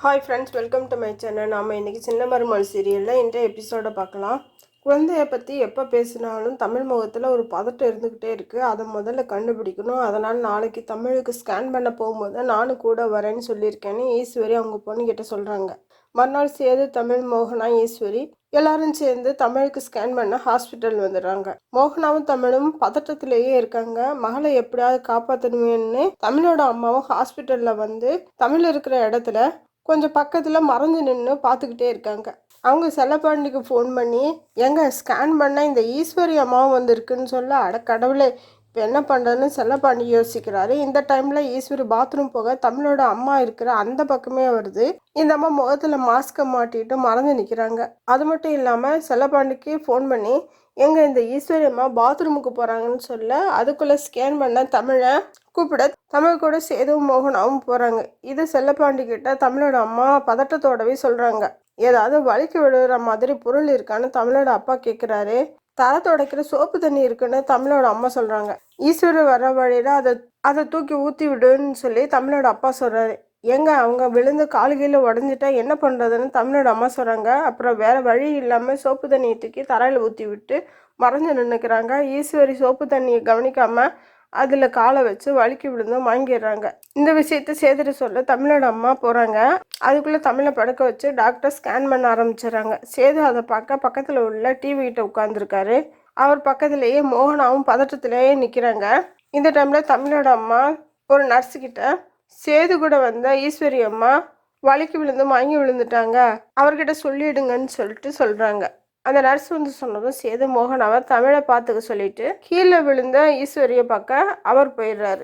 Hi friends, welcome to my channel. நாம் இன்றைக்கி சின்ன மருமகள் சீரியலில் இன்றைய எபிசோடை பார்க்கலாம். குழந்தைய பற்றி எப்போ பேசினாலும் தமிழ் முகத்தில் ஒரு பதட்டம் இருந்துக்கிட்டே இருக்குது. அதை முதல்ல கண்டுபிடிக்கணும். அதனால் நாளைக்கு தமிழுக்கு ஸ்கேன் பண்ண போகும்போது நானும் கூட வரேன்னு சொல்லியிருக்கேன்னு ஈஸ்வரி அவங்க பொண்ணுக்கிட்ட சொல்கிறாங்க. மறுநாள் சேது, தமிழ், மோகனா, ஈஸ்வரி எல்லாரும் சேர்ந்து தமிழுக்கு ஸ்கேன் பண்ண ஹாஸ்பிட்டல் வந்துடுறாங்க. மோகனாவும் தமிழும் பதட்டத்திலேயே இருக்காங்க. மகளை எப்படியாவது காப்பாற்றணுமேன்னு தமிழோட அம்மாவும் ஹாஸ்பிட்டலில் வந்து தமிழ் இருக்கிற இடத்துல கொஞ்சம் பக்கத்தில் மறைஞ்சு நின்று பார்த்துக்கிட்டே இருக்காங்க. அவங்க செல்லப்பாண்டிக்கு ஃபோன் பண்ணி, எங்க ஸ்கேன் பண்ண இந்த ஈஸ்வரி அம்மாவும் வந்திருக்குன்னு சொல்ல, அட கடவுளே, இப்போ என்ன பண்ணுறதுன்னு செல்லப்பாண்டி யோசிக்கிறாரு. இந்த டைமில் ஈஸ்வரி பாத்ரூம் போக தமிழோட அம்மா இருக்கிற அந்த பக்கமே வருது. இந்த அம்மா முகத்தில் மாஸ்கை மாட்டிட்டு மறைஞ்சு நிற்கிறாங்க. அது மட்டும் இல்லாமல் செல்லப்பாண்டிக்கு ஃபோன் பண்ணி, எங்க இந்த ஈஸ்வரி அம்மா பாத்ரூமுக்கு போகிறாங்கன்னு சொல்ல, அதுக்குள்ளே ஸ்கேன் பண்ண தமிழை கூப்பிட தமிழ் கூட சேதுவும் மோகனாவும் போகிறாங்க. இது செல்லப்பாண்டி கிட்ட தமிழோட அம்மா பதட்டத்தோடவே சொல்கிறாங்க. ஏதாவது வலிக்கு விழுகிற மாதிரி பொருள் இருக்கான்னு தமிழோட அப்பா கேட்குறாரு. தலை துடைக்கிற சோப்பு தண்ணி இருக்குன்னு தமிழோட அம்மா சொல்கிறாங்க. ஈஸ்வரி வர வழியில் அதை தூக்கி ஊற்றி விடுன்னு சொல்லி தமிழோட அப்பா சொல்கிறாரு. எங்க அவங்க விழுந்து காலு கீழே உடஞ்சிட்டா என்ன பண்ணுறதுன்னு தமிழோட அம்மா சொல்கிறாங்க. அப்புறம் வேறு வழி இல்லாமல் சோப்பு தண்ணியை தூக்கி தரையில் ஊற்றி விட்டு மறைஞ்சு நின்றுக்கிறாங்க. ஈஸ்வரி சோப்பு தண்ணியை கவனிக்காமல் அதில் காலை வச்சு வலிக்கி விழுந்து வாங்கிடுறாங்க. இந்த விஷயத்த சேதுட்டு சொல்ல தமிழோட அம்மா போகிறாங்க. அதுக்குள்ளே தமிழை படுக்க வச்சு டாக்டர் ஸ்கேன் பண்ண ஆரம்பிச்சிடுறாங்க. சேது அதை பார்க்க பக்கத்தில் உள்ள டிவி கிட்ட உட்காந்துருக்காரு. அவர் பக்கத்துலேயே மோகனாவும் பதட்டத்திலேயே நிற்கிறாங்க. இந்த டைமில் தமிழோட அம்மா ஒரு நர்ஸுக்கிட்ட, சேது கூட வந்த ஈஸ்வரி அம்மா வலிக்கு விழுந்து வாங்கி விழுந்துட்டாங்க, அவர்கிட்ட சொல்லிடுங்கன்னு சொல்கிறாங்க. அந்த நர்ஸ் வந்து சொன்னதும் சேது மோகனாவை தமிழை பார்த்துக்க சொல்லிட்டு கீழே விழுந்த ஈஸ்வரியை பார்க்க அவர் போயிடுறாரு.